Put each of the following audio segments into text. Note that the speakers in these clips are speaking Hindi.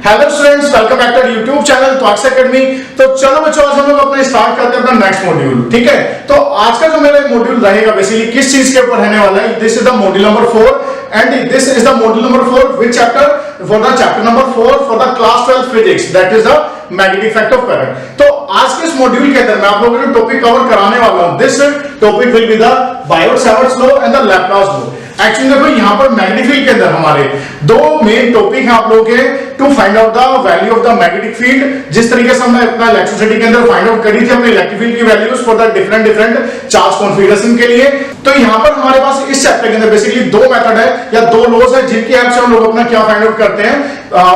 Hello students, welcome back to YouTube channel class academy. तो चलो बच्चों, आज हम लोग अपना स्टार्ट करते हैं अपना नेक्स्ट मॉड्यूल। ठीक है, तो आज का जो मेरा मॉड्यूल रहेगा बेसिकली किस चीज के ऊपर रहने वाला है। This is the module number 4 and this is the module number 4 which chapter for the chapter number 4 for the class 12 physics, that is the magnetic effect of current. तो आज के इस मॉड्यूल के अंदर मैं आप लोगों को टॉपिक कवर कराने वाला हूं। This topic will be the Biot Savart's law and the Laplace law. Actually देखो, यहां पर मैग्नेटिक फील्ड के अंदर हमारे दो मेन टॉपिक हैं आप लोगों के to find out the value of the magnetic field. जिस तरीके से हमने अपना इलेक्ट्रिसिटी के अंदर फाइंड आउट करी थी हमने इलेक्ट्रिक फील्ड की values for the different charge configuration के लिए। तो यहां पर हमारे पास इस चैप्टर के अंदर बेसिकली दो मेथड है या दो लॉज है जिनकी हेल्प से हम लोग अपना क्या फाइंड आउट करते हैं,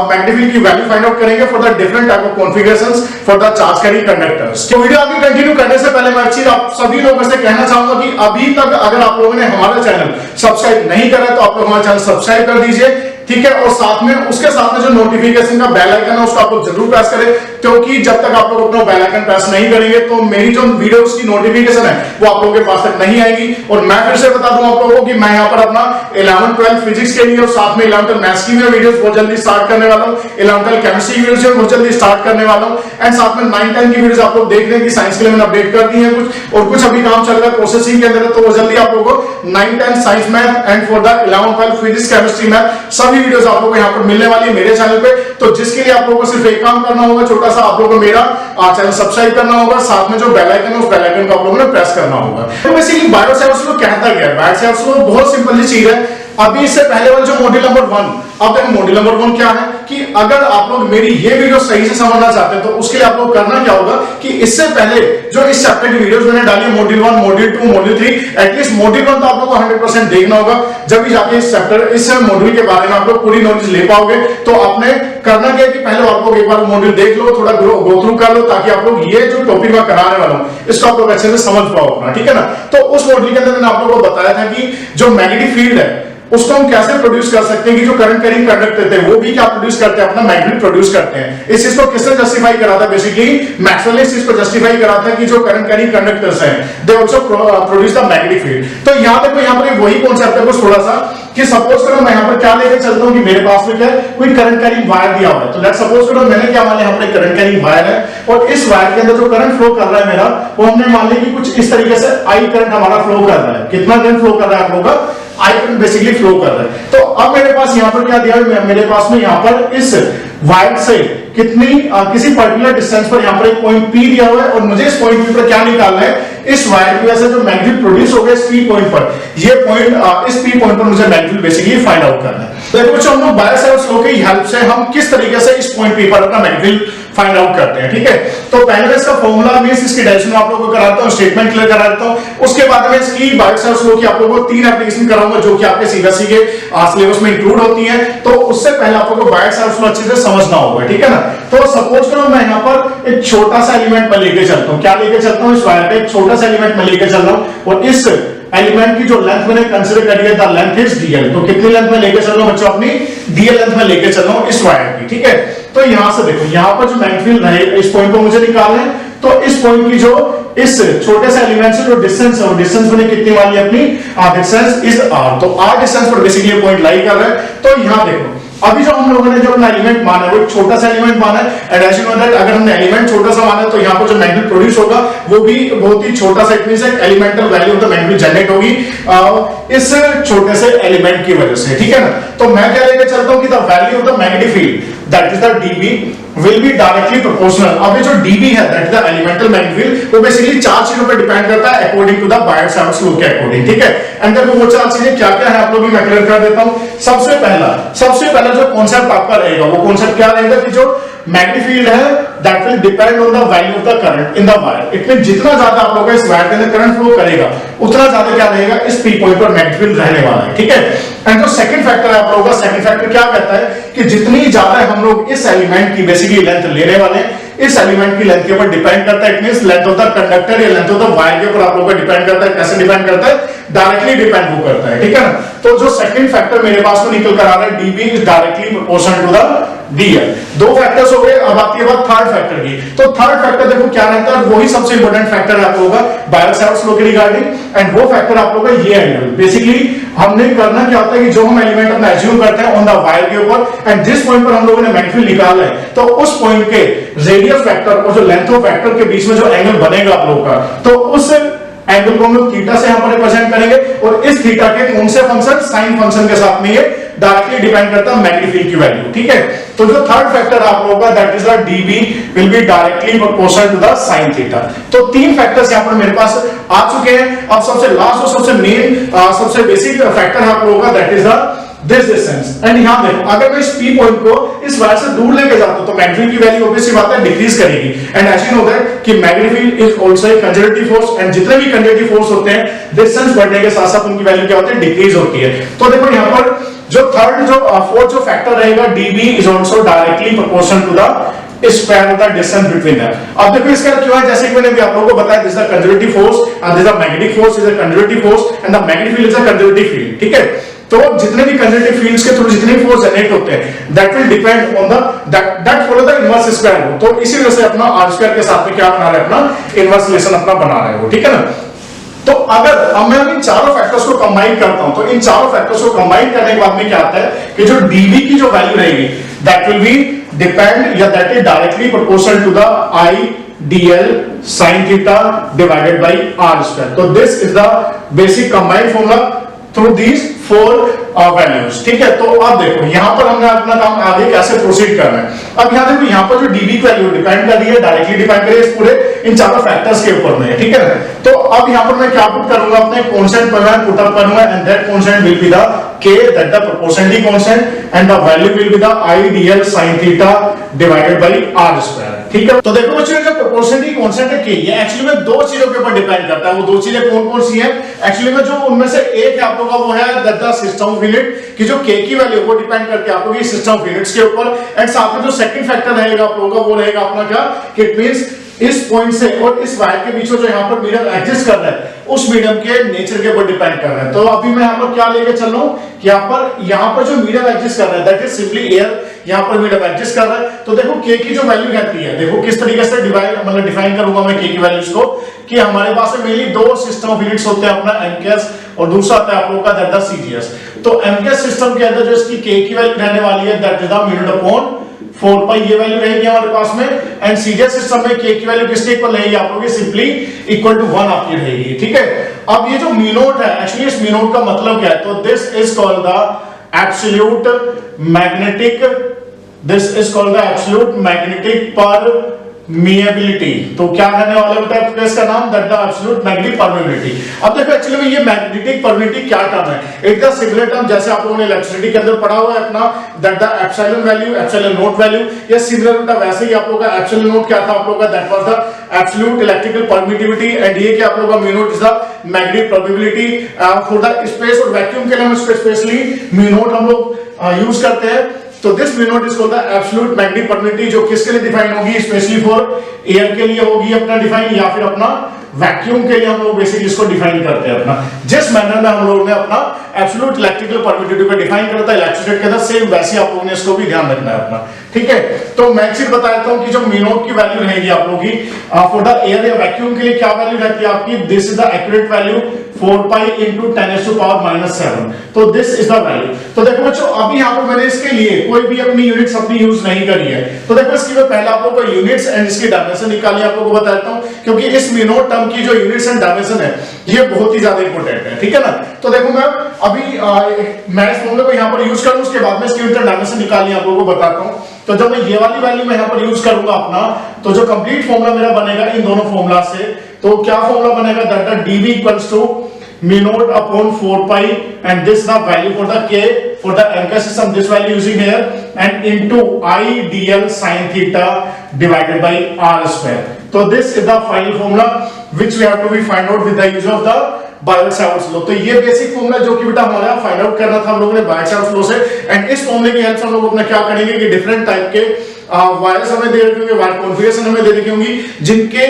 मैग्नेटिक फील्ड की वैल्यू फाइंड आउट करेंगे for the different type of configurations for the charge carrying conductors. तो वीडियो आगे कंटिन्यू करने से पहले मैं एक चीज आप सभी लोगों से कहना चाहूंगा कि अभी तक अगर आप लोगों ने हमारा चैनल सब्सक्राइब नहीं करा तो आप लोग हमारा चैनल सब्सक्राइब कर दीजिए। ठीक है, और साथ में उसके साथ में जो नोटिफिकेशन का बेल आइकन है उसको आप लोग जरूर प्रेस करें, क्योंकि जब तक आप लोग अपना बेल आइकन प्रेस नहीं करेंगे तो मेरी जो वीडियोस की नोटिफिकेशन है वो आप लोगों के पास तक नहीं आएगी। और मैं फिर से बता दूं आप लोगों को कि मैं यहां पर अपना 11-12 फिजिक्स के लिए और साथ में 11-12 मैथ्स की भी वीडियोस बहुत जल्दी स्टार्ट करने वाला हूं, 11-12 केमिस्ट्री की वीडियोस बहुत जल्दी स्टार्ट करने वाला हूं एंड साथ में 9-10 की वीडियोस आप लोग देख रहे हैं कि साइंस के लिए मैंने अपडेट कर दी है कुछ, और कुछ अभी काम चल रहा है प्रोसेसिंग के अंदर, तो वो जल्दी आप लोगों को 9-10 science math and for the 11-12 physics chemistry math सभी वीडियोस आप लोगों को मिलने वाली है मेरे चैनल पे। तो जिसके लिए आप लोगों को सिर्फ एक काम करना होगा, छोटा सा, आप लोगों को मेरा चैनल सब्सक्राइब करना होगा, साथ में जो बेल आइकन है उस बेल आइकन को आप लोगों ने प्रेस करना होगा। तो बेसिकली बायोट-सावर्ट्स लॉ कहता क्या है? बायोट-सावर्ट्स लॉ बहुत सिंपल सी चीज है। अभी इससे पहले वाला जो मॉड्यूल नंबर 1, अब देखो मॉड्यूल नंबर 1 क्या है कि अगर आप लोग मेरी ये वीडियो सही से समझना चाहते हैं तो उसके लिए आप लोग करना क्या होगा कि इससे पहले जो इस चैप्टर की वीडियोस मैंने डाली है module 1, module 2, module 3, at least module 1 तो आप लोगों को 100% देखना होगा। जब भी जाके इस चैप्टर इस मॉड्यूल के बारे में आप लोग पूरी नॉलेज ले पाओगे। तो आपने करना क्या है कि पहले आप लोग एक बार मॉड्यूल देख लो, थोड़ा गो थ्रू कर लो, ताकि आप लोग ये जो टॉपिक मैं कराने वाला हूं इसको आप लोग अच्छे से समझ पाओ अपना। ठीक है ना? तो उस मॉड्यूल के अंदर मैंने आप लोगों को बताया था कि जो मैग्नेटिक फील्ड है उसको हम कैसे प्रोड्यूस कर सकते हैं कि जो करंट कैरिंग कंडक्टर थे वो भी क्या प्रोड्यूस करते हैं, अपना मैग्नेट प्रोड्यूस करते हैं। इस चीज को किसने जस्टिफाई करा था? बेसिकली मैक्सवेल ने इस चीज को जस्टिफाई करा था कि जो करंट कैरिंग कंडक्टर्स हैं they also produce the magnetic field. तो यहां पे यहां पर वही कॉन्सेप्ट है कुछ थोड़ा सा कि सपोज करो मैं यहां पर क्या लेके चलता हूं कि मेरे पास में क्या है, कोई करंट कैरिंग वायर दिया हुआ है। तो लेट्स सपोज करो मैंने क्या मान लिया, यहां पर करंट कैरिंग वायर है और इस वायर के अंदर जो करंट फ्लो कर रहा है मेरा, वो हमने मान लिया कि कुछ इस तरीके से आई करंट हमारा फ्लो कर रहा है। कितना करंट फ्लो कर रहा है आप लोगों का? आई करंट बेसिकली फ्लो कर रहा है। तो अब मेरे पास यहां पर क्या दिया है, मेरे पास में यहां पर इस वायर से कितनी किसी पर्टिकुलर डिस्टेंस पर यहां पर एक पॉइंट P दिया हुआ है और मुझे इस पॉइंट P पर क्या निकालना है, इस वायर की वजह से जो मैग्नेट प्रोड्यूस हो गया इस P पॉइंट पर, ये पॉइंट इस P पॉइंट पर मुझे मैग्नेट बेसिकली फाइंड आउट करना है। देखो बच्चों, हम लोग बायोट-सावर्ट्स लॉ की हेल्प से हम किस तरीके से इस पॉइंट P पर अपना मैग्नेट फाइंड आउट करते हैं। ठीक है, तो पहले इसका फॉर्मूला मींस इसकी डायरेक्शन आप लोगों को कराता हूं, स्टेटमेंट क्लियर करा देता हूं। उसके बाद में इसकी बायोट-सावर्ट्स लॉ की आप लोगों को 3 एप्लीकेशन कराऊंगा जो कि आपके सीबीएसई के सिलेबस में इंक्लूड होती हैं। तो उससे पहले आप लोगों को बायोट-सावर्ट्स लॉ अच्छे से समझना होगा। ठीक है ना? तो सपोज करो मैं यहां पर एक छोटा सा एलिमेंट में लेके चलता हूं। क्या लेके चलता हूं? इस वायर का एक छोटा सा एलिमेंट में लेके चल रहा हूं और इस एलिमेंट की जो लेंथ मैंने कंसीडर करी है द लेंथ इज dl। तो कितनी लेंथ में लेके चल रहा हूं बच्चों? अपनी dl लेंथ में लेके चल रहा हूं इस वायर की। ठीक है, तो यहां से देखो यहां पर जो मैग्नेटिक फील्ड रहे इस पॉइंट को मुझे निकालना है। तो इस पॉइंट की जो इस छोटे से एलिमेंट से जो डिस्टेंस है वो डिस्टेंस मैंने कितनी वाली अपनी डिस्टेंस इज r। तो r डिस्टेंस पर बेसिकली ये पॉइंट लाई कर रहा है। तो यहां देखो अभी जो हम लोगों ने जो अपना एलिमेंट माना है वो एक छोटा सा एलिमेंट माना है and as you know that अगर हमने एलिमेंट छोटा सा माना है तो यहां पर जो मैग्नेट प्रोड्यूस होगा वो भी बहुत ही छोटा सा, इट मींस एक elemental value of the magnet generate होगी इस छोटे से एलिमेंट की वजह से। ठीक है ना? तो मैं क्या लेके चलता हूं कि the value of the magnetic field that is the dB will be directly proportional। अब ये जो dB है that is the elemental magnetic field, वो बेसिकली 4 चीजों पर डिपेंड करता है according to the Biot Savart's law के अकॉर्डिंग। ठीक है, एंड देखो वो 4 चीजें क्या-क्या है आप लोग भी मैं क्लियर कर देता हूं। सबसे पहला जो कांसेप्ट आपका रहेगा वो कांसेप्ट क्या रहेगा कि जो मैग्नेटिक फील्ड है that will depend on the value of the current in the wire. It means जितना ज्यादा आप लोगों का इस वायर के अंदर करंट फ्लो करेगा उतना ज्यादा क्या रहेगा, इस P पॉइंट पर मैग्नेटिक फील्ड रहने वाला है। ठीक है, एंड जो सेकंड फैक्टर है आप लोगों का, सेकंड फैक्टर क्या कहता है कि जितनी ज्यादा हम लोग इस एलिमेंट की बेसिकली लेंथ लेने वाले हैं, इस एलिमेंट की लेंथ के ऊपर डिपेंड करता है। It means length of the conductor या लेंथ ऑफ द वायर के ऊपर आप लोगों का डिपेंड करता है। कैसे डिपेंड करता है? डायरेक्टली डिपेंड वो करता है। ठीक है ना? तो जो सेकंड फैक्टर मेरे पास में निकल कर आ रहा है dB is directly proportional to the dl। दो फैक्टर्स हो गए, अब आती है बात थर्ड फैक्टर की। तो थर्ड फैक्टर देखो क्या रहता है, वही सबसे इंपॉर्टेंट फैक्टर आप लोगों का बायोट-सावर्ट्स लॉ के रिगार्डिंग, एंड वो फैक्टर आप लोगों का ये एंगल। बेसिकली हमने करना क्या होता है कि जो हम एलिमेंट अपना एज्यूम करते हैं ऑन द वायर के ऊपर, एंड जिस पॉइंट पर हम लोगों ने मैग्नीफिक निकाला है, तो उस पॉइंट के रेडियस फैक्टर और जो लेंथ ऑफ फैक्टर के बीच में जो एंगल बनेगा आप लोगों का, तो उस एंगल को हम लोग थीटा से यहां पर रिप्रेजेंट करेंगे, और इस थीटा के कौन से फंक्शन, साइन फंक्शन के साथ में ये डायरेक्टली डिपेंड करता है मैग्नीफिक की वैल्यू, ठीक है। तो जो थर्ड फैक्टर आप लोगों का that is the dB will be directly proportional to the sin theta. तो तीन फैक्टर्स यहां पर मेरे पास आ चुके हैं। अब सबसे लास्ट और सबसे मेन सबसे बेसिक फैक्टर आप लोगों का that is the this distance. And यहां देखो, अगर मैं इस P पॉइंट को इस वायर से दूर लेके जाता हूं तो मैग्नीफिक की वैल्यू ऑब्वियसली बात है डिक्रीज करेगी, and as you know that कि magnific is also a conservative force, and जितने भी कंजर्वेटिव फोर्स होते हैं डिस्टेंस बढ़ने के साथ साथ उनकी वैल्यू क्या होती है, डिक्रीज होती है। तो देखो यहां पर जो थर्ड जो फोर्थ जो फैक्टर रहेगा dB is also directly proportional to the square of the distance between that. अब देखो इसका क्यों है, जैसे कि मैंने भी आप लोगों को बताया, this is the conservative force and this is the magnetic force is a conservative force and the magnetic field is a conservative field, ठीक है। तो जितने भी कंजर्वेटिव फील्ड्स के थ्रू जितने फोर्स जनरेट होते हैं that will depend on the that follow the inverse square rule. तो इसी वजह से अपना r स्क्वायर के साथ में क्या बना रहा है, अपना इनवर्स रिलेशन अपना बना रहा है वो, ठीक है ना। तो अगर अब मैं इन चारों फैक्टर्स को कंबाइन करता हूं, तो इन चारों फैक्टर्स को कंबाइन करने के बाद में क्या आता है कि जो dB की जो वैल्यू रहेगी दैट विल बी डिपेंड या that is directly proportional to the I dl sin theta divided by r square। तो this is the basic combined formula through these four values, ठीक है। तो अब देखो यहां पर हमने अपना काम आगे कैसे प्रोसीड करना है। अब यहां देखो यहां पर जो dB की वैल्यू डिपेंड कर रही है, डायरेक्टली डिपेंड कर रही है इस पूरे इन चारों फैक्टर्स के ऊपर में, ठीक है ना। तो अब यहां पर मैं क्या पुट करूंगा, अपने कांस्टेंट पर मैं पुट अप करूंगा, and that constant will be the k that the proportionality constant, and the value will be the I dl sin theta divided by r square, ठीक है। तो देखो बच्चों जो प्रोपोर्शनलिटी कांस्टेंट है k, ये एक्चुअली में दो चीजों के ऊपर डिपेंड करता है। वो दो चीजें कौन-कौन सी हैं एक्चुअली में, जो उनमें से एक है आप लोगों का वो है that the system of unit की जो k की वैल्यू वो डिपेंड करती है आप लोगों की सिस्टम ऑफ यूनिट्स के ऊपर, एंड साथ में जो सेकंड फैक्टर रहेगा आप लोगों का वो रहेगा अपना क्या, कि इट मींस इस पॉइंट से और इस वायर के बीच में जो यहां पर मीडियम एग्जिस्ट कर रहा है उस मीडियम के नेचर के ऊपर डिपेंड कर रहा है। तो अभी मैं यहां पर क्या लेके चल रहा हूं कि यहां पर जो मीडियम एग्जिस्ट कर रहा है दैट इज सिंपली एयर, यहां पर मीडियम एग्जिस्ट कर रहा है। तो देखो k की जो वैल्यू रहती है, देखो किस तरीके से डिफाइन करूंगा मैं k की वैल्यूज को, कि हमारे पास में मेनली दो सिस्टम ऑफ यूनिट्स होते हैं, अपना MKS और दूसरा आता है आप लोगों का दैट द CGS। तो MKS सिस्टम के अंदर जो इसकी k की वैल्यू रहने वाली है that is the mu naught upon 4 पाई, ये वैल्यू रहेगी हमारे पास में, एंड CGS सिस्टम में k की वैल्यू किसके इक्वल रहेगी आप लोगों की, सिंपली इक्वल टू 1 आपकी रहेगी, ठीक है। अब ये जो म्यू नॉट है, एक्चुअली इस म्यू नॉट का मतलब क्या है, तो this is called the absolute magnetic, this is called the absolute magnetic permeability. तो क्या रहने वाला बेटा इसका नाम, that the absolute magnetic permeability. अब देखो एक्चुअली में ये मैग्नेटिक परमेबिलिटी क्या टर्म है, एक द सिमिलर टर्म जैसे आप लोगों ने इलेक्ट्रिसिटी के अंदर पढ़ा हुआ है अपना that the epsilon value, epsilon note value, ये सिमिलर बेटा वैसे ही आप लोगों का एप्सिलॉन नोट क्या था आप लोगों का, that was the absolute electrical permittivity, and ये क्या आप लोगों का mu naught is the magnetic permeability for the space और वैक्यूम के लिए हम स्पेशली म्यू नॉट हम लोग यूज करते हैं। तो this mu naught is called the absolute magnetic permeability, जो किसके लिए डिफाइन होगी, स्पेशली फॉर एयर के लिए होगी अपना डिफाइन, या फिर अपना वैक्यूम के लिए हम लोग बेसिकली इसको डिफाइन करते हैं अपना, जिस मैनर में हम लोगों ने अपना एब्सोल्यूट इलेक्ट्रिकल परमिटिविटी को डिफाइन करता है इलेक्ट्रिसिटी के अंदर, सेम वैसे आप लोगों ने इसको भी ध्यान रखना है अपना, ठीक है। तो मैं एक चीज बता देता हूं कि जो म्यू नॉट की वैल्यू रहेगी आप लोगों की फॉर द एयर या वैक्यूम के लिए क्या वैल्यू रहती है आपकी, this is the accurate value 4 pi into 10⁻⁷। तो दिस इज द वैल्यू। तो देखो बच्चों अभी यहां पर मैंने इसके लिए कोई भी अपनी यूनिट्स अपनी यूज नहीं करी है, तो देखो इसकी मैं पहले आप लोगों को यूनिट्स एंड इसकी डायमेंशन निकाली आप लोगों को बताता हूं, क्योंकि इस म्यू नॉट टर्म की जो यूनिट्स एंड डायमेंशन है ये बहुत ही ज्यादा इंपॉर्टेंट है, ठीक है ना। तो देखो मैं अभी मैं इस फॉर्मूले को यहां पर यूज करूं, उसके बाद में इसकी यूनिट एंड डायमेंशन निकालनी आप लोगों को बताता हूं। तो जब मैं ये वाली वैल्यू मैं यहां पर यूज करूंगा अपना, तो जो कंप्लीट फॉर्मूला मेरा बनेगा इन दोनों फॉर्मूला से, तो क्या फॉर्मूला बनेगा, that the dB equals to mu naught upon 4 pi, and this the value for the k for the MKS system, this value using here, and into I dl sin theta divided by r square. So this is the final formula which we have to be find out with the use of the Biot-Savart'S law। तो ये बेसिक फॉर्मूला जो कि बेटा हमारा फाइंड आउट करना था हम लोगों ने Biot-Savart'S law से, एंड इस फॉर्मूले की हेल्प से हम लोग अपना क्या करेंगे कि डिफरेंट टाइप के वायर्स हमें दे रखी होंगी, वायर कॉन्फ़िगरेशन हमें दे रखी होंगी, जिनके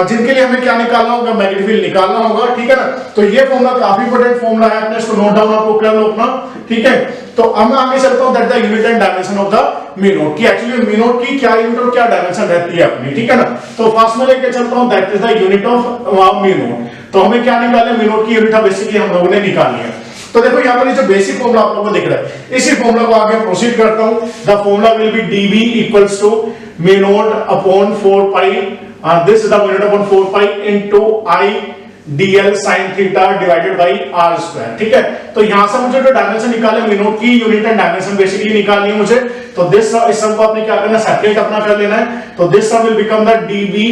जिनके लिए हमें क्या निकालना होगा, मैग्नेटिक फील्ड निकालना होगा, ठीक है ना। तो ये फॉर्मूला काफी इंपॉर्टेंट फॉर्मूला है, अपने इसको नोट डाउन आपको कर लो अपना, ठीक है। तो अब मैं आगे चलता हूं, that the unit and dimension of the mu naught, की एक्चुअली म्यू नॉट की क्या यूनिट और क्या डायमेंशन रहती है अपनी, ठीक है ना। तो फर्स्ट में लेके चलता हूं, that is the unit of mu naught. तो हमें क्या निकालना है, म्यू नॉट की यूनिट बेसिकली हम लोगों ने निकालनी है। तो देखो यहाँ पर ये जो बेसिक फॉर्मूला आप लोगों को दिख रहा है, इसी फॉर्मूला को आगे प्रोसीड करता हूं। The formula will be dB equals to mu naught upon 4 pi, this is the mu naught upon 4 pi into I dl sin theta divided by r square, ठीक है। तो यहां से मुझे जो डायमेंशन निकाले म्यू नॉट की यूनिट एंड डायमेंशन बेसिकली निकालनी है मुझे। तो दिस इस सम को आपने क्या करना है, सेपरेट अपना कर लेना है। तो this sum will become the dB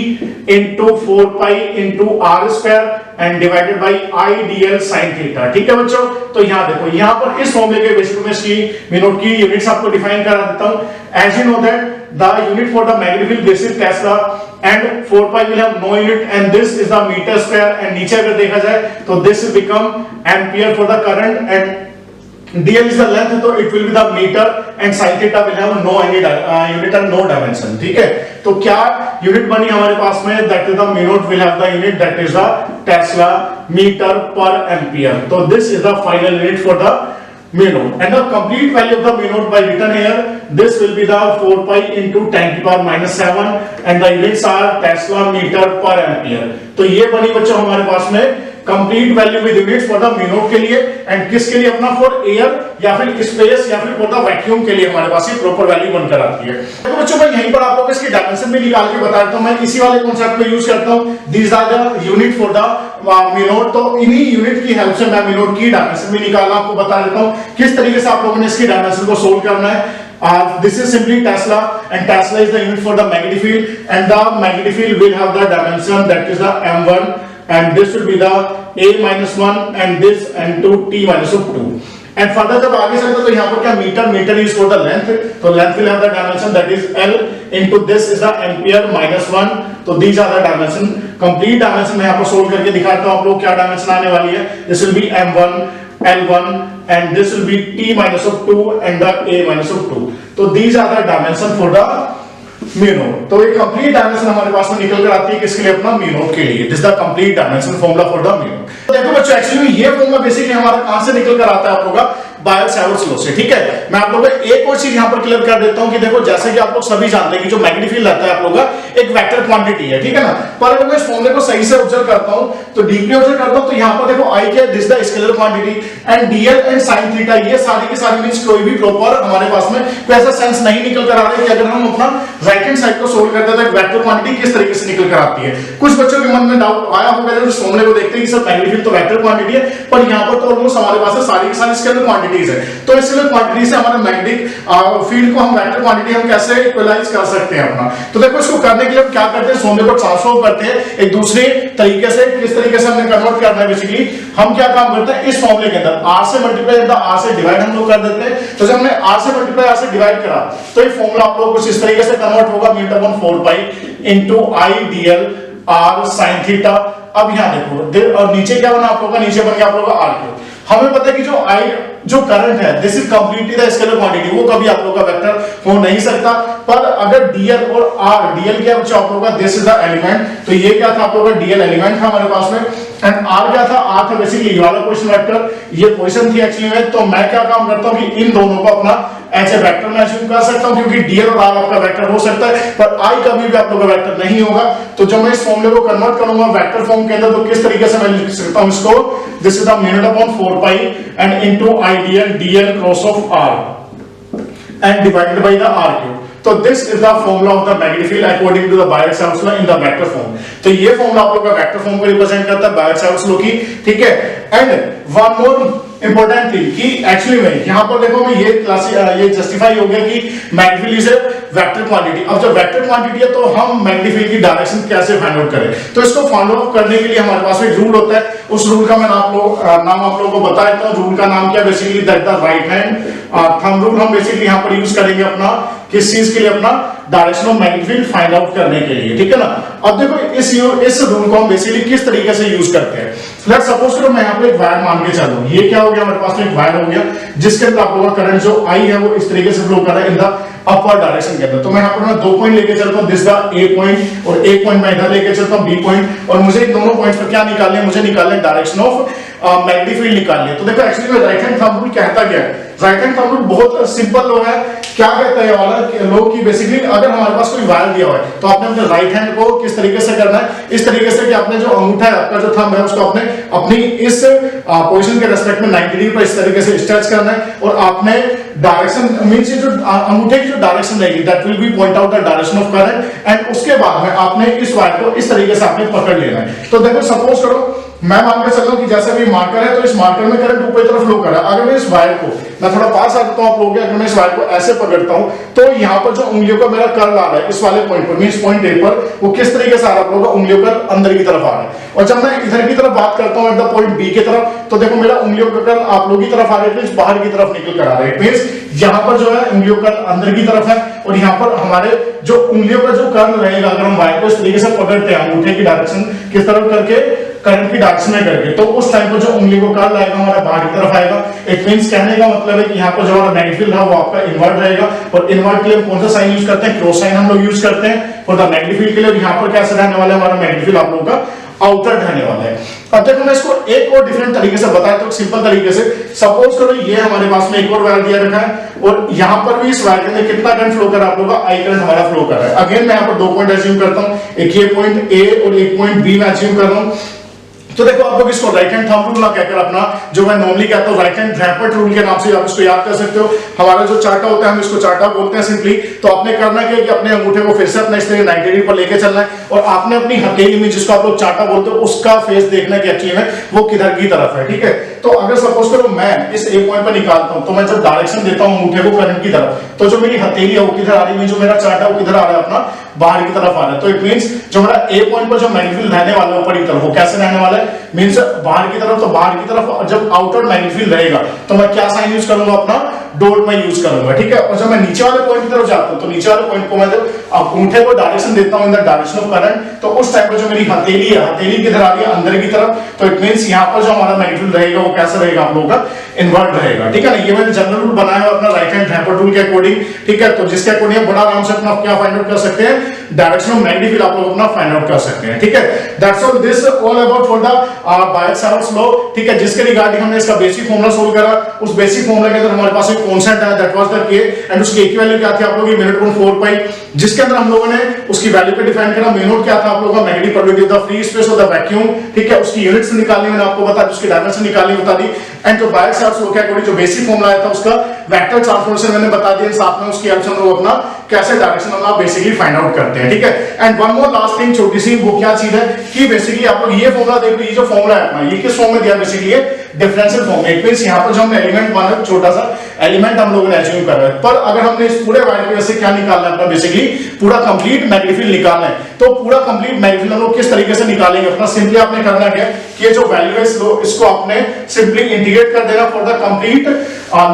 into 4 pi into r square and divided by I dl sin theta, ठीक है बच्चों। तो यहां देखो, यहां पर इस फॉर्मूले के बेसिस पे इसकी म्यू नॉट की यूनिट्स आपको डिफाइन करा देता हूं। As you know that the unit for the magnetic field, this is Tesla and 4 pi will have no unit and this is the meter square, and नीचे अगर देखा जाए तो this will become ampere for the current and dl is the length, तो it will be the meter and sin theta will have no any unit and no dimension, ठीक है। तो क्या यूनिट बनी हमारे पास में, that is the mu naught will have the unit, that is the Tesla meter per ampere। तो this is the final unit for the mu naught and the complete value of the mu naught by written here, this will be the 4 pi into 10 to the power minus 7 and the units are Tesla meter per ampere। तो ये बनी बच्चों हमारे पास में complete value with units for the mu not के लिए, एंड किसके लिए, अपना फॉर एयर या फिर स्पेस या फिर फॉर द वैक्यूम के लिए हमारे पास ये प्रॉपर वैल्यू बनकर आती है। तो बच्चों मैं यहीं पर आपको इसकी डायमेंशन भी निकाल के बता देता हूं। मैं इसी वाले कांसेप्ट को यूज करता हूं, this are the unit for the mu naught. तो इन्हीं यूनिट की हेल्प से मैं म्यू नॉट की डायमेंशन भी निकालना आपको बता देता हूं, किस तरीके से आप लोगों ने इसकी डायमेंशन को सोल्व करना है। This is simply Tesla and Tesla is the unit for the magnetic field and the magnetic field will have the dimension, that is the m1, and this will be the a minus 1 and this n2 t minus 2। and further जब आगे चलते तो यहाँ पर क्या, metre is for the length, तो length will have the dimension, that is l into this is the ampere minus 1। तो these are the dimension, complete dimension मैं यहाँ पर सोल्व करके दिखाता हूँ आप लोग क्या डायमेंशन आने वाली है। this will be m1 L1 and this will be t minus 2 and the a minus 2। तो these are the dimension for the mu naught. तो ये कंप्लीट डायमेंशन हमारे पास में निकल कर आती है किसके लिए, अपना म्यू नॉट के लिए। This the complete dimension formula for the mu naught. तो देखो बच्चों, एक्चुअली ये फॉर्मूला बेसिकली हमारा कहां से निकल कर आता है आप लोगों का, बायोट-सावर्ट्स लॉ से, ठीक है। मैं आप लोगों को एक और चीज यहां पर क्लियर कर देता हूं कि देखो, जैसे कि आप लोग सभी जानते हैं कि जो मैग्नेटिक फील्ड रहता है आप लोगों का एक वेक्टर क्वांटिटी है, ठीक है ना। पर अगर मैं इस फॉर्मूले को सही से ऑब्जर्व करता हूं, तो डीपली ऑब्जर्व करता हूं, तो यहां पर देखो I क्या है, this the scalar quantity and dl and sin theta, ये सारी की सारी मींस कोई भी प्रॉपर हमारे पास में कोई ऐसा सेंस नहीं निकल कर आ रहा है कि अगर हम अपना राइट हैंड साइड को सोल्व करते हैं तो वेक्टर क्वांटिटी किस तरीके से निकल कर आती है। कुछ बच्चों के मन में डाउट आया होगा जब इस फॉर्मूले को देखते हैं कि सर मैग्नेटिक फील्ड तो वेक्टर क्वांटिटी है, पर यहां पर तो ऑलमोस्ट हमारे पास सारी की सारी स्केलर क्वांटिटीज है। तो स्केलर क्वांटिटी से हमारे मैग्नेटिक फील्ड को हम वेक्टर क्वांटिटी हम कैसे इक्वलाइज कर सकते हैं अपना। तो देखो, इसको करने के लिए हम क्या करते हैं, फॉर्मूले को ट्रांसफॉर्म करते हैं एक दूसरे तरीके से। किस तरीके से हमने कन्वर्ट करना है, बेसिकली हम क्या काम करते हैं, इस फॉर्मूले के अंदर r से मल्टीप्लाई करता r से डिवाइड हम लोग कर देते हैं। तो जब हमने r से मल्टीप्लाई r से डिवाइड करा तो ये फॉर्मूला आप लोग कुछ इस तरीके से कन्वर्ट होगा, mu naught upon 4 pi into I dl r sin theta. अब यहां देखो, और नीचे क्या बना आप लोगों का, नीचे बन गया आप लोगों का r क्यूब। हमें पता है कि जो करंट है, this is completely the scalar quantity, वो कभी आप लोगों का वेक्टर हो नहीं सकता। पर अगर dl और r, dl क्या बच्चा आप लोगों का, दिस इज द एलिमेंट, तो ये क्या था आप लोगों का, dl एलिमेंट था हमारे पास में, एंड r क्या था, r था बेसिकली ये वाला पोजीशन वेक्टर, ये पोजीशन थी एक्चुअली में। तो मैं क्या काम करता हूं कि इन दोनों को अपना ऐसे वेक्टर में अज्यूम कर सकता हूं, क्योंकि dl और r आपका वेक्टर हो सकता है पर I कभी भी आप लोगों का वेक्टर नहीं होगा। तो जब मैं इस फॉर्मूले को कन्वर्ट करूंगा वेक्टर फॉर्म के अंदर, तो किस तरीके से मैं लिख सकता हूं इसको, this is the mu naught upon 4 pi and into I dl cross of r and divided by the r cube। तो this is the formula of the magnetic field according to the Biot Savart's law in the vector form. तो ये फॉर्मूला आप लोग का वेक्टर फॉर्म को रिप्रेजेंट करता है बायोट-सावर्ट्'स लॉ की, ठीक है। And one more important thing कि एक्चुअली में यहां पर देखो, मैं ये जस्टिफाई हो गया कि magnetic field is vector quantity. अब जब वेक्टर क्वांटिटी है तो हम मैग्नेटिक फील्ड की डायरेक्शन कैसे फाइंड आउट करें, तो इसको फाइंड आउट करने के लिए हमारे पास एक रूल होता है। उस रूल का मैं नाम आप लोगों को बता देता हूं। रूल का नाम क्या, basically that the right hand thumb rule हम बेसिकली यहां पर यूज करेंगे अपना किस चीज के लिए, अपना direction of magnetic field find out करने के लिए, ठीक है ना। अब देखो इस रूल को हम बेसिकली किस तरीके से यूज करते हैं। लेट्स सपोज करो मैं यहाँ पे एक वायर मान के चलूं, ये क्या हो गया हमारे पास में, एक वायर हो गया जिसके अंदर आप लोगों का करंट जो आई है वो इस तरीके से फ्लो कर रहा है इन द अपवर्ड डायरेक्शन के अंदर। तो मैं यहाँ पर 2 पॉइंट लेके चलता हूँ, दिस द ए पॉइंट और एक पॉइंट मैं इधर लेके चलता हूँ बी पॉइंट, और मुझे इन दोनों पॉइंट्स पर क्या निकालना है, मुझे निकालना है डायरेक्शन ऑफ मैग्नेटिक फील्ड निकालनी है। तो देखो एक्चुअली में राइट हैंड थंब रूल कहता क्या है, राइट हैंड थंब रूल बहुत सिंपल लो है। क्या कहता है वाला लोग की बेसिकली अगर हमारे पास कोई वायर दिया हुआ है तो आपने अपने राइट हैंड को किस तरीके से करना है, इस तरीके से कि आपने जो अंगूठा है आपका जो थंब है उसको आपने अपनी इस पोजीशन के रेस्पेक्ट में 90 डिग्री पर इस तरीके से स्ट्रेच करना है, और आपने डायरेक्शन मींस जो अंगूठे की जो डायरेक्शन रहेगी that will B point out the direction of current, and उसके बाद में आपने इस वायर को इस तरीके से आपने पकड़ लेना है। तो देखो सपोज करो मैं मान के चल रहा हूं कि जैसे भी मार्कर है तो इस मार्कर में करंट ऊपर की तरफ फ्लो कर रहा है। अगर मैं इस वायर को मैं थोड़ा पास आ जाता हूं आप लोगों के, अगर मैं इस वायर को ऐसे पकड़ता हूं तो यहां पर जो उंगलियों का मेरा कर्ल आ रहा है इस वाले पॉइंट पर मींस पॉइंट ए पर, वो किस तरीके से आ रहा है आप लोगों का उंगलियों का अंदर की तरफ आ रहा है। और जब मैं इधर की तरफ बात करता हूं एट द पॉइंट बी की तरफ, तो देखो मेरा उंगलियों का कर्ल आप लोगों की तरफ आ रहा है, बाहर की तरफ निकल कर आ रहा है। मींस यहां पर जो है उंगलियों का अंदर की तरफ है, और यहां पर हमारे जो उंगलियों का जो कर्ल रहेगा अगर हम वायर को इस तरीके से पकड़ते हैं अंगूठे की डायरेक्शन किस तरफ करके, करंट की डायरेक्शन में करके, तो उस टाइम पर जो उंगली को कर्ल आएगा हमारा बाहर की तरफ आएगा। इट मींस कहने का मतलब है कि यहाँ पर जो हमारा मैग्नेटिक फील्ड है वो आपका इनवर्ट रहेगा, और इनवर्ट के लिए कौन सा साइन यूज करते हैं, क्रॉस साइन हम लोग यूज करते हैं फॉर द मैग्नेटिक फील्ड के लिए। और यहाँ पर कैसे रहने वाला है हमारा मैग्नेटिक फील्ड आप लोगों का आउटर रहने वाला है। अब देखो मैं इसको एक और डिफरेंट तरीके से बताया तो सिंपल तरीके से सपोज करो ये हमारे पास में एक और वायर दिया रखा है, और यहां पर भी इस वायर के अंदर कितना करंट फ्लो कर रहा है आप लोगों का, आई करंट हमारा फ्लो कर रहा है। अगेन मैं यहां पर 2 पॉइंट अज्यूम करता हूं, एक ये पॉइंट ए और एक पॉइंट बी में अज्यूम कर रहा हूं। तो देखो आप लोग इसको राइट हैंड थंब रूल ना कहकर अपना जो मैं नॉर्मली कहता हूं राइट हैंड रैपर्ट रूल के नाम से आप इसको याद कर सकते हो। हमारा जो चार्टा होता है हम इसको चार्टा बोलते हैं सिंपली। तो आपने करना क्या है कि अपने अंगूठे को फिर से अपने इस तरह 90 डिग्री पर लेके चलना है, और आपने अपनी हथेली में जिसको आप लोग चार्टा बोलते हो उसका फेस देखना है कि एक्चुअली में वो किधर की तरफ है, ठीक है। तो अगर सपोज करो मैं इस ए पॉइंट पर निकालता हूं, तो मैं जब डायरेक्शन देता हूं अंगूठे को करंट की तरफ, तो जो मेरी हथेली है वो किधर आ रही है, जो मेरा चार्टा है वो किधर आ रहा है, अपना बाहर की तरफ आ रहा है। तो इट मींस जो मेरा ए पॉइंट पर जो मैग्नेटिक फील्ड रहने वाला है ऊपर की तरफ वो कैसे रहने वाला है, मींस बाहर की तरफ। तो बाहर की तरफ जब आउटवर्ड मैग्नेटिक फील्ड रहेगा तो मैं क्या साइन यूज करूंगा, अपना डॉट में यूज करूंगा, ठीक है। और जब मैं नीचे वाले पॉइंट की तरफ जाता हूं तो नीचे वाले पॉइंट को मैं जब अंगूठे को डायरेक्शन देता हूं in the direction of current, तो उस टाइम पर जो मेरी हथेली है हथेली किधर आ रही है, अंदर की तरफ। तो इट मींस यहां पर जो हमारा मैग्नेटिक फील्ड रहेगा वो कैसा रहेगा आप लोगों का, इनवर्ट रहेगा, ठीक है ना। ये मैंने जनरल रूल बनाया है अपना राइट हैंड रैपर्ट रूल के अकॉर्डिंग, ठीक है। तो जिसके अकॉर्डिंग बड़ा आराम से अपना क्या फाइंड आउट कर सकते हैं, डायरेक्शन ऑफ मैग्नेटिक फील्ड आप लोग अपना फाइंड आउट कर सकते हैं, ठीक है। That's all this all about for the Biot Savart's law, ठीक है, जिसके रिगार्डिंग हमने इसका बेसिक फार्मूला सोल्व करा। उस बेसिक फार्मूला के अंदर हमारे पास एक कांस्टेंट है दैट वाज द के, एंड उसकी की वैल्यू क्या थी आप लोगों की (4 पाई), जिसके अंदर हम लोगों ने उसकी वैल्यू को डिफाइन करा। मेनोड क्या था आप लोगों का, magnetic permittivity of the free space of the vacuum, ठीक है। उसकी यूनिट्स निकालनी मैंने आपको बता दी, उसकी डायमेंशन निकालनी बता दी। एंड जो बायोट-सावर्ट्स लॉ के अकॉर्डिंग जो बेसिक फार्मूला आया था उसका वेक्टर ट्रांसफॉर्मेशन मैंने बता दिया, साथ में उसकी हेल्प से हम लोग अपना कैसे डायरेक्शन हम बेसिकली फाइंड आउट करते हैं, ठीक है। And one more last thing छोटी सी, वो क्या चीज है कि बेसिकली आप लोग ये फार्मूला देख लो, ये जो फार्मूला है अपना ये किस फॉर्म में दिया, बेसिकली ये डिफरेंशियल फॉर्म में। इट मींस यहां पर जो हम एलिमेंट मान छोटा सा एलिमेंट हम लोगों ने अज्यूम कर रहे हैं, पर अगर हमने इस पूरे वायर के वजह से क्या निकालना है अपना, बेसिकली पूरा कंप्लीट मैग्नेटिक फील्ड निकालना है। तो पूरा कंप्लीट मैग्नेटिक फील्ड हम लोग किस तरीके से निकालेंगे अपना, सिंपली आपने करना क्या कि ये जो वैल्यू है इसको आपने सिंपली इंटीग्रेट कर देना फॉर द कंप्लीट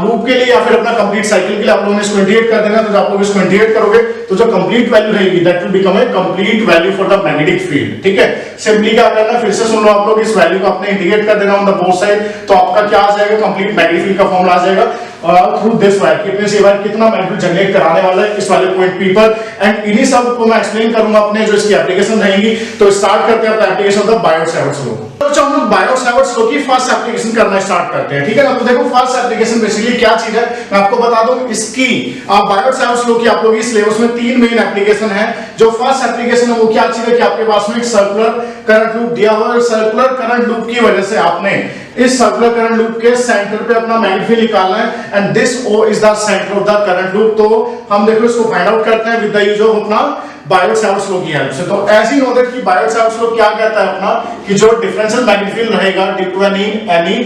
लूप के लिए या फिर अपना कंप्लीट साइकिल के लिए आप लोगों ने इसको इंटीग्रेट कर देना। तो जब आप लोग इसको इंटीग्रेट करोगे तो जो कंप्लीट वैल्यू रहेगी that will become a complete value for the magnetic field, ठीक है। सिंपली क्या करना, फिर से सुन लो आप लोग, इस वैल्यू को आपने इंटीग्रेट कर देना ऑन द बोथ साइड, तो आपका क्या आ जाएगा, कंप्लीट मैग्नेटिक फील्ड का फॉर्मूला आ जाएगा थ्रू दिस वायर। कितने से वायर कितना मैग्नेटिक जनरेट कराने वाला है इस वाले पॉइंट पी पर, एंड इन्हीं सब को मैं एक्सप्लेन करूंगा अपने जो इसकी एप्लीकेशन रहेगी। तो स्टार्ट करते हैं अपना application of the Biot Savart's law. तो हम लोग बायोट-सावर्ट्स लॉ की फर्स्ट एप्लीकेशन करना स्टार्ट करते हैं, ठीक है ना। तो देखो फर्स्ट एप्लीकेशन बेसिकली क्या चीज है मैं आपको बता दूं। इसकी बायोट-सावर्ट्स लॉ की आप लोग इस सिलेबस में 3 मेन एप्लीकेशन है। जो फर्स्ट एप्लीकेशन है वो क्या चीज है कि आपके पास में एक सर्कुलर करंट लूप दिया हुआ है, सर्कुलर करंट लूप की वजह से आपने इस सर्कुलर करंट लूप के सेंटर पे अपना मैग्नेटिक फील्ड निकालना है, and this O is the centre of the current loop. तो हम देखो इसको फाइंड आउट करते हैं विद द यूज ऑफ अपना बायोट-सावर्ट्स लॉ की हेल्प से। तो ऐसी नो दैट कि बायोट-सावर्ट्स लॉ क्या कहता है अपना कि जो डिफरेंशियल मैग्नेटिक फील्ड रहेगा due to any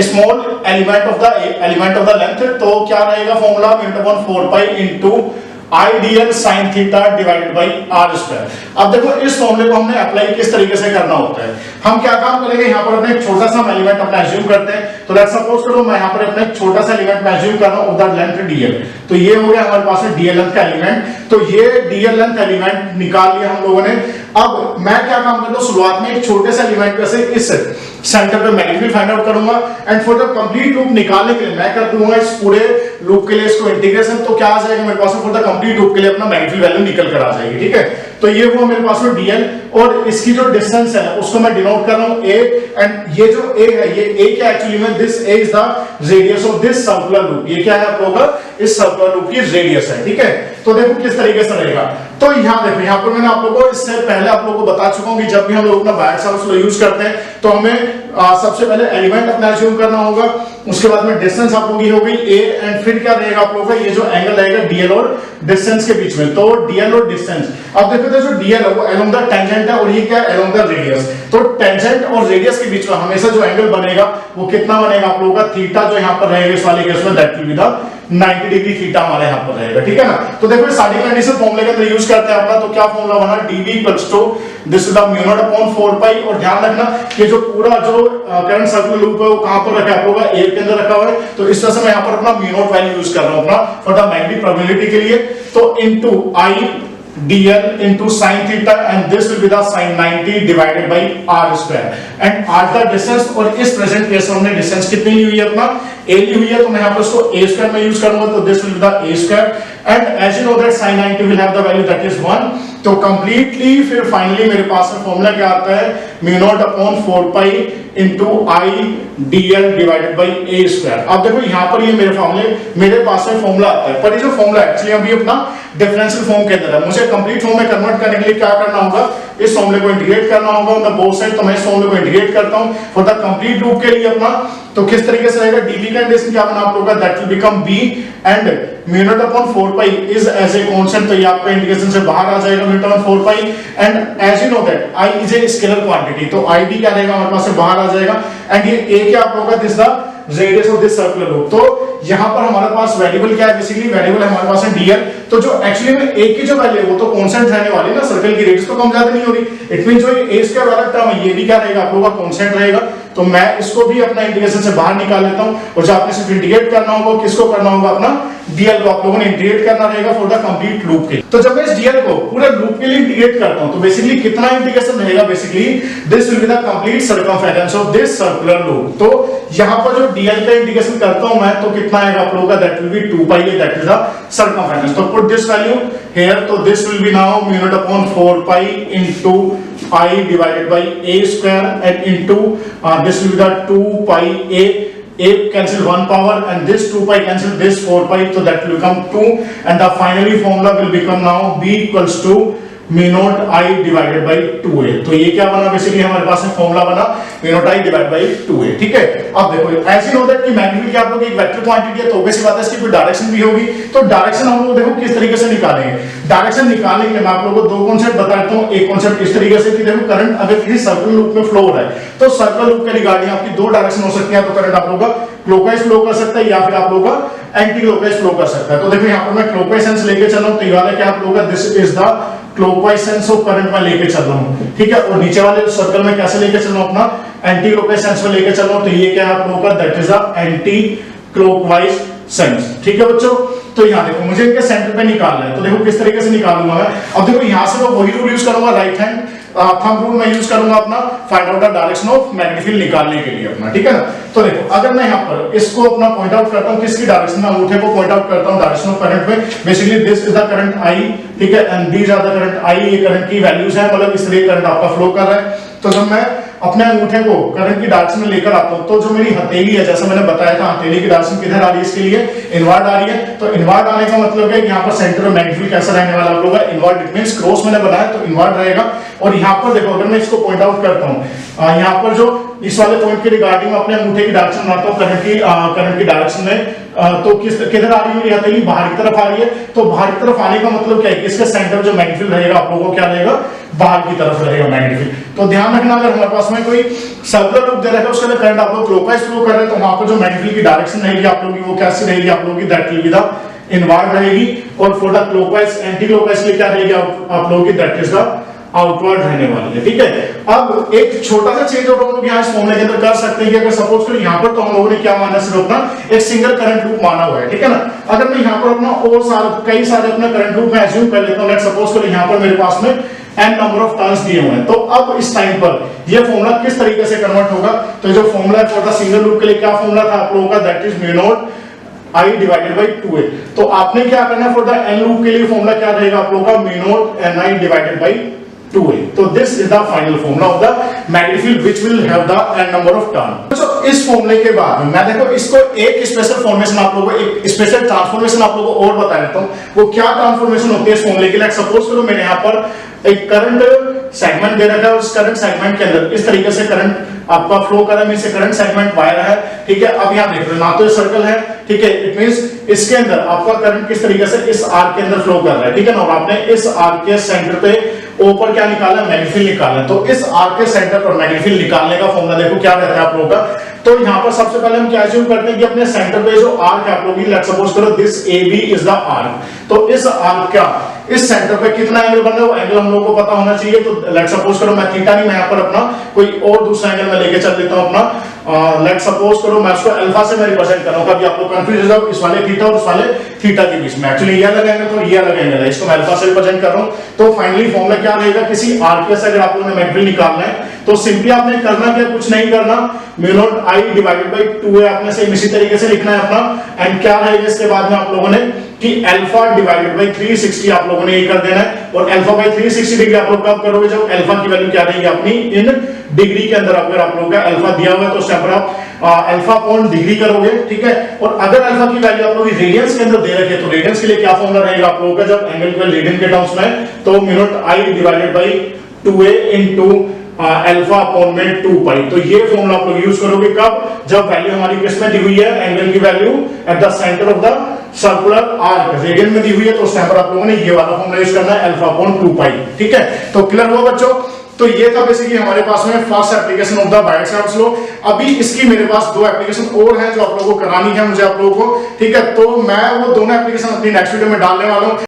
small element of the length, तो क्या रहेगा formula (4 pi) into I dl sine theta divided by r square. अब देखो इस फॉर्मूले को हमने अप्लाई किस तरीके से करना होता है। हम क्या काम करेंगे, यहाँ पर अपने एक छोटा सा एलिमेंट अपना एज्यूम करते हैं। तो लेट्स सपोज करो मैं यहाँ पर अपना एक छोटा सा एलिमेंट मैं एज्यूम कर रहा हूं, उधर लेंथ डीएल। तो ये हो गया हमारे पास डीएल लेंथ का एलिमेंट। तो ये डीएल लेंथ एलिमेंट निकाल लिया हम लोगों ने। अब मैं क्या काम करता हूं, शुरुआत में एक छोटे से एलिमेंट पे से इस सेंटर पे मैग्नीट्यूड फाइंड आउट करूंगा and for the complete loop निकालने के लिए मैं कर दूंगा इस पूरे लूप के लिए इसको इंटीग्रेशन। तो क्या आ जाएगा मेरे पास फॉर द कंप्लीट लूप के लिए अपना मैग्नीट्यूड वैल्यू निकल कर आ जाएगी। ठीक है, तो ये हुआ मेरे पास में डीएल और इसकी जो डिस्टेंस है उसको मैं डिनोट कर रहा हूं ए। एंड ये जो ए है, ये ए क्या एक्चुअली में this A is the radius of this circular loop. ये क्या है आप लोगों का, इस सर्कुलर लूप की रेडियस है। ठीक है, तो देखो किस तरीके से रहेगा। तो यहाँ देखो, यहाँ पर मैंने आप लोगों को इससे पहले आप लोगों को बता चुका हूं कि जब भी हम लोग अपना बायोट-सावर्ट्स लॉ यूज करते हैं तो हमें सबसे पहले एलिमेंट अपना एज्यूम करना होगा, उसके बाद में डिस्टेंस आप लोगों की हो गई ए एंड फिर क्या रहेगा आप लोगों का, ये जो एंगल रहेगा डीएल और डिस्टेंस के बीच में। तो डीएल और डिस्टेंस, अब देखो तो जो डीएल है वो अलोंग द टेंजेंट है और ये क्या है अलोंग द रेडियस। तो टेंजेंट और रेडियस के बीच में हमेशा जो एंगल बनेगा वो कितना बनेगा आप लोगों का, थीटा जो यहाँ पर रहेगा इस वाले केस में that will be the 90 degree theta हमारे यहाँ पर रहेगा। ठीक है ना, तो देखो स्टार्टिंग कंडीशन फॉर्मूले के अंदर यूज करते हैं अपना। तो क्या फॉर्मूला बना, dv equals to this is the mu naught upon 4 pi. और ध्यान रखना कि जो पूरा जो करंट सर्कुलर लूप है वो कहां पर रखा है आप लोगों का, ए के अंदर रखा हुआ है। तो इस तरह से मैं यहाँ पर अपना म्यू नॉट वैल्यू यूज कर रहा हूं अपना फॉर द मैग्नेटिक प्रोबेबिलिटी के लिए। तो into I dl into sin theta and this will be the sin 90 divided by r square and r the distance। और इस प्रेजेंट केस में हमने डिस्टेंस कितनी ली हुई है अपना, a ली हुई है। तो मैं यहाँ पर इसको a स्क्वायर में यूज करूंगा। तो this will be the a square and as you know that sin 90 will have the value that is 1। तो कंप्लीटली फिर फाइनली मेरे पास में फॉर्मूला क्या आता है, mu naught upon 4 pi into I dl divided by a square. अब देखो यहाँ पर ये मेरे पास में फॉर्मूला आता है, पर ये जो फॉर्मूला एक्चुअली अभी अपना डिफरेंशियल फॉर्म के अंदर है। मुझे कंप्लीट फॉर्म में कन्वर्ट करने के लिए क्या करना होगा, इस फॉर्मूले को इंटीग्रेट करना होगा ऑन द बोथ साइड। तो मैं इस फॉर्मूले को इंटीग्रेट करता हूं फॉर द कंप्लीट लूप के लिए अपना। तो किस तरीके से रहेगा, dv का इंटीग्रेशन क्या बना आप लोगों का, that will become b and mu naught upon 4 pi is as a constant. तो ये आपका इंटीग्रेशन से बाहर आ जाएगा, mu naught upon 4 pi and as you know that i is a scalar quantity. तो i भी क्या रहेगा हमारे पास से बाहर आ जाएगा एंड ये a क्या आप लोगों का, this the radius of this circular loop. तो यहां पर हमारे पास वेरिएबल क्या है, बेसिकली वेरिएबल है हमारे पास है dl। तो जो एक्चुअली में a की जो वैल्यू है वो तो कांस्टेंट रहने वाली है ना, सर्कल की रेडियस तो कम ज्यादा नहीं होगी। इट मींस जो a स्क्वायर वाला टर्म है ये भी क्या रहेगा आप लोगों का कांस्टेंट रहेगा। तो मैं इसको भी अपना इंटीग्रेशन से बाहर निकाल लेता हूं और जो आपने सिर्फ इंटीग्रेट करना होगा, किसको करना होगा, अपना dl को आप लोगों ने इंटीग्रेट करना रहेगा फॉर द कंप्लीट लूप के। तो जब मैं इस dl को पूरे लूप के लिए इंटीग्रेट करता हूं तो बेसिकली कितना इंटीग्रेशन रहेगा, basically this will be the complete circumference of this circular loop. तो यहां पर जो dl का इंटीग्रेशन करता हूं मैं, तो कितना आएगा आप लोगों का, that will B 2 pi, that is the circumference. तो पुट दिस वैल्यू हियर। तो this will be now mu naught upon 4 pi into I divided by a square and into this will be the 2 pi a cancel one power and this 2 pi cancel this 4 pi, so that will become 2 and the finally formula will become now b equals to mu naught i divided by 2a। तो ये क्या बना, बेसिकली हमारे पास में फॉर्मूला बना mu naught i divided by 2a। ठीक है, अब देखो ऐसे नो दैट कि मैग्नीट्यूड क्या आप लोग एक वेक्टर क्वांटिटी है तो ऑब्वियस बात है इसकी कोई डायरेक्शन भी होगी। तो डायरेक्शन हम लोग देखो किस तरीके से निकालेंगे। डायरेक्शन निकालने के लिए मैं आप लोगों को दो कॉन्सेप्ट बता देता हूं। एक कॉन्सेप्ट इस तरीके से कि देखो करंट अगर किसी सर्कुलर लूप में फ्लो हो रहा है तो सर्कुलर लूप के रिगार्डिंग आपकी दो डायरेक्शन हो सकती है। तो करंट आप लोगों का क्लॉकवाइज फ्लो कर सकता है या फिर आप लोगों का एंटी क्लॉकवाइज फ्लो कर सकता है। तो देखो यहाँ पर मैं क्लॉकवाइज सेंस लेके चल रहा हूं, तो ये वाला क्या आप लोगों का, this is the clockwise sense of current में लेके चल रहा हूं। ठीक है, और नीचे वाले सर्कल में कैसे लेके चल रहा हूं, अपना एंटी क्लॉकवाइज सेंस में लेके चल रहा हूं। तो ये क्या है आप लोगों का, that is the anti clockwise sense. ठीक है बच्चों, तो यहाँ देखो मुझे इनके सेंटर पे निकालना है। तो देखो किस तरीके से निकालूंगा मैं। अब देखो यहाँ से मैं वही रूल यूज करूंगा, राइट हैंड थंब रूल मैं यूज करूंगा अपना find out the direction of magnetic field निकालने के लिए अपना। ठीक है ना, तो देखो अगर मैं यहाँ पर इसको अपना पॉइंट आउट करता हूँ, किसकी डायरेक्शन में, अंगूठे को पॉइंट आउट करता हूँ डायरेक्शन ऑफ करंट में। Basically this is the current I, ठीक है, and these are the current I. ये करंट की वैल्यूज है, मतलब इस तरीके करंट आपका फ्लो कर रहा है। तो जब मैं अपने अंगूठे को करंट की डायरेक्शन में लेकर आता हूं तो जो मेरी हथेली है, जैसा मैंने बताया था, हथेली की डायरेक्शन किधर आ रही है, इसके लिए इनवर्ड आ रही है। तो इनवर्ड आने का मतलब है कि यहाँ पर सेंटर में मैग्नेटिक फील्ड कैसा रहने वाला होगा, इनवर्ड। इट मींस क्रॉस मैंने बनाया तो इनवर्ड रहेगा। और यहाँ पर देखो अगर मैं इसको पॉइंट आउट करता हूँ, यहाँ पर जो इस वाले पॉइंट के रिगार्डिंग अपने अंगूठे की डायरेक्शन बनाता हूँ करंट की डायरेक्शन में, तो किधर आ रही है मेरी हथेली, बाहर की तरफ आ रही है। तो बाहर की तरफ आने का मतलब क्या है, इसका सेंटर जो मैग्नेटिक फील्ड रहेगा आप लोगों को क्या रहेगा, बाहर की तरफ रहेगा मैग्नेटिक फील्ड। तो ध्यान रखना अगर हमारे पास में कोई सर्कुलर लूप दे रखा है उसके अंदर करंट आप लोग क्लॉकवाइज फ्लो कर रहे हैं तो वहां पर जो मैग्नेटिक फील्ड की डायरेक्शन रहेगी आप लोगों की वो कैसी रहेगी आप लोगों की, that will be the inward रहेगी, और for the clockwise anti clockwise के लिए क्या रहेगी आप लोगों की, दैट इज द आउटवर्ड रहने वाली है। ठीक है, अब एक छोटा सा चेंज और हम लोग यहाँ इस फॉर्मूले के अंदर कर सकते हैं कि अगर सपोज करो यहाँ पर तो हम लोगों ने क्या माना, सिर्फ अपना एक सिंगल करंट लूप माना हुआ है। ठीक है ना, अगर मैं यहाँ पर अपना और कई सारे अपना करंट लूप में एज्यूम कर लेता हूँ, लेट्स सपोज करो यहाँ पर मेरे पास में n नंबर ऑफ टर्न्स दिए हुए हैं, तो अब इस टाइम पर ये फॉर्मूला किस तरीके से कन्वर्ट होगा, तो जो फॉर्मूला है फॉर द सिंगल लूप के लिए क्या फॉर्मूला था आप लोगों का, that is mu naught I divided by 2a। तो आपने क्या करना है, फॉर द n लूप के लिए फॉर्मूला क्या रहेगा आप लोगों का, mu naught ni divided by 2a। तो this is the final formula of the magnetic field which will have the n number of turn. तो इस फॉर्मूले के बाद मैं देखो इसको एक स्पेशल फॉर्मेशन आप लोगों को, एक स्पेशल ट्रांसफॉर्मेशन आप लोगों को और बता देता हूं, वो क्या ट्रांसफॉर्मेशन होती है इस फॉर्मूले के लिए। सपोज करो मैंने यहां पर एक करंट सेगमेंट दे रखा है, उस करंट सेगमेंट के अंदर इस तरीके से करंट आपका फ्लो कर रहा है, मींस करंट सेगमेंट वायर है। ठीक है, अब यहां देख रहे हो ना, तो ये सर्कल है, ठीक है, इट मींस इसके अंदर आपका करंट किस तरीके से इस आर्क के अंदर फ्लो कर रहा है। ठीक है ना, और आपने इस आर्क के सेंटर पे ऊपर क्या निकाला, मैग्नेटिक फील्ड निकालना है। तो इस आर्क के सेंटर पर मैग्नेटिक फील्ड निकालने का फॉर्मूला देखो क्या रहता है आप लोगों का। तो यहाँ पर सबसे पहले हम क्या अज्यूम करते हैं कि अपने सेंटर पे जो आर्क है आप लोगों की, लेट्स सपोज करो this AB is the arc, तो इस आर्क का इस सेंटर पे कितना एंगल बन रहा है वो एंगल हम लोगों को पता होना चाहिए। तो लेट्स सपोज करो मैं थीटा नहीं, मैं यहाँ पर अपना कोई और दूसरा एंगल मैं लेके चल लेता हूँ अपना, लेट्स सपोज करो मैं उसको अल्फा से मैं रिप्रेजेंट कर रहा हूँ। अभी आप लोग कंफ्यूज हो जाओ इस वाले थीटा और उस वाले थीटा के बीच में, एक्चुअली ये अलग एंगल तो ये अलग एंगल है, इसको मैं अल्फा से रिप्रेजेंट कर रहा हूँ। तो फाइनली फॉर्मूला क्या रहेगा, किसी आर्क से अगर आप लोगों ने मैग्नेटिक निकालना है तो सिंपली आपने करना क्या, कुछ नहीं करना, mu naught I divided by 2a आपने सेम इसी तरीके से लिखना है अपना, एंड क्या रहेगा इसके बाद में आप लोगों ने कि अल्फा डिवाइडेड बाय 360 आप लोगों ने ये कर देना है। और अल्फा बाय 360 डिग्री आप लोग कब करोगे, जब अल्फा की वैल्यू क्या रहेगी अपनी इन डिग्री के अंदर, अगर आप लोगों का अल्फा दिया हुआ है तो उस टाइम पर आप अल्फा अपॉन डिग्री करोगे। ठीक है, और अगर अल्फा की वैल्यू आप लोग रेडियंस के अंदर दे रखे तो रेडियंस के लिए क्या फॉर्मूला रहेगा आप लोगों का, जब एंगल को रेडियन के टर्म्स में, तो mu naught I divided by 2a into alpha upon में 2 पाई। तो ये फॉर्मूला आप लोग यूज करोगे कब, जब वैल्यू हमारी किस में दी हुई है, एंगल की value at the centre of the circular arc radian में दी हुई है, तो उस टाइम पर आप लोगों ने ये वाला फॉर्मूला यूज करना है, अल्फा अपॉन 2 पाई। ठीक है, तो क्लियर हुआ बच्चों। तो ये था बेसिकली हमारे पास में first application of the Biot Savart's law. अभी इसकी मेरे पास दो एप्लीकेशन और हैं जो आप लोगों को करानी है मुझे आप लोगों को। ठीक है, तो मैं वो दोनों एप्लीकेशन अपनी नेक्स्ट वीडियो में डालने वाला हूं।